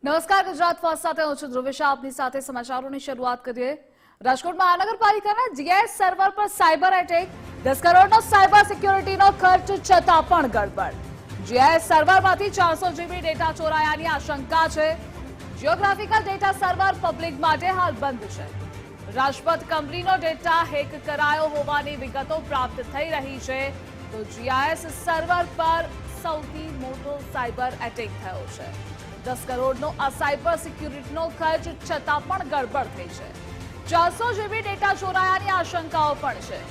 નમસ્કાર, ગુજરાત ફર્સ્ટ સાથે હું છું ધ્રુવેશા. આપની સાથે સમાચારોની શરૂઆત કરીએ. રાજકોટ મહાનગરપાલિકાના જીઆઈએસ સર્વર પર સાયબર એટેક, 10 કરોડનો સાયબર સિક્યોરિટીનો ખર્ચ છતાં પણ ગડબડ. જીઆઈએસ સર્વરમાંથી 400 GB ડેટા ચોરાયાની આશંકા છે. જીઓગ્રાફિકલ ડેટા સર્વર પબ્લિક માટે હાલ બંધ છે. રાજપથ કંપનીનો ડેટા હેક કરાયો હોવાની વિગતો પ્રાપ્ત થઈ રહી છે. તો જીઆઈએસ સર્વર પર સૌથી મોટો સાયબર એટેક થયો છે. 10 કરોડનો આ સાયબર સિક્યુરિટીનો ખર્ચ છતાં પણ ગડબડ થઈ છે. 400 GB ડેટા ચોરાયાની આશંકાઓ પણ છે.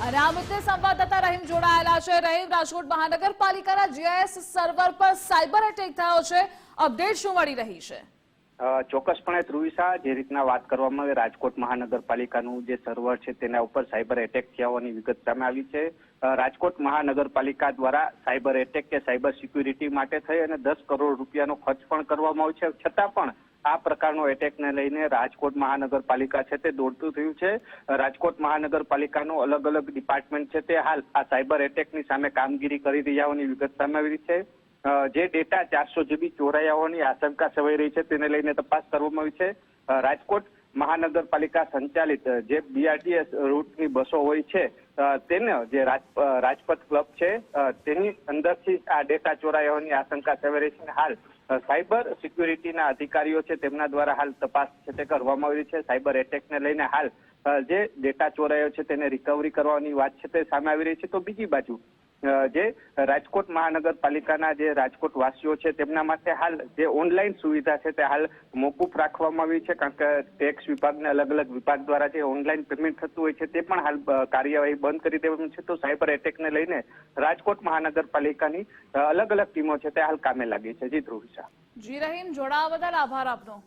અને આ મુદ્દે સંવાદદાતા રહીમ જોડાયેલા છે. રહીમ, રાજકોટ મહાનગરપાલિકાના જીઆઈએસ સર્વર પર સાયબર એટેક થયો છે. અપડેટ શું મળી રહી છે? ચોક્કસપણે ધ્રુવિશા, જે રીતના વાત કરવામાં આવે, રાજકોટ મહાનગરપાલિકાનું જે સર્વર છે તેના ઉપર સાયબર એટેક થયા હોવાની વિગત સામે આવી છે. રાજકોટ મહાનગરપાલિકા દ્વારા સાયબર એટેક કે સાયબર સિક્યુરિટી માટે થઈ અને 10 કરોડ રૂપિયાનો ખર્ચ પણ કરવામાં આવ્યો છે. છતાં પણ આ પ્રકારનો એટેકને લઈને રાજકોટ મહાનગરપાલિકા છે તે દોડતું થયું છે. રાજકોટ મહાનગરપાલિકાનું અલગ અલગ ડિપાર્ટમેન્ટ છે તે હાલ આ સાયબર એટેકની સામે કામગીરી કરી રહ્યા હોવાની વિગત સામે આવી રહી છે. જે ડેટા 400 GB ચોરાયા હોવાની આશંકા સેવાઈ રહી છે તેને લઈને તપાસ કરવામાં આવી છે. રાજકોટ મહાનગરપાલિકા સંચાલિત જે બીઆરટીએસ રૂટની બસો હોય છે તેને જે રાજપથ ક્લબ છે તેની અંદરથી આ ડેટા ચોરાયા હોવાની આશંકા સેવાઈ રહી છે. હાલ સાયબર સિક્યુરિટીના અધિકારીઓ છે તેમના દ્વારા હાલ તપાસ છે તે કરવામાં આવી રહી છે. સાયબર એટેકને લઈને હાલ જે ડેટા ચોરાયો છે તેને રિકવરી કરવાની વાત છે તે સામે આવી રહી છે. તો બીજી બાજુ જે રાજકોટ મહાનગરપાલિકાના જે રાજકોટ વાસીઓ છે તેમના માટે હાલ જે ઓનલાઈન સુવિધા છે તે હાલ મોકૂફ રાખવામાં આવી છે, કારણ કે ટેક્સ વિભાગને અલગ અલગ વિભાગ દ્વારા જે ઓનલાઈન પેમેન્ટ થતું હોય છે તે પણ હાલ કાર્યવાહી બંધ કરી દેવાનું છે. તો સાયબર એટેકને લઈને રાજકોટ મહાનગરપાલિકાની અલગ અલગ ટીમો છે તે હાલ કામે લાગી છે. જી ધ્રુવિશા. જી રહીમ, જોડાવા બદલ આભાર આપનો.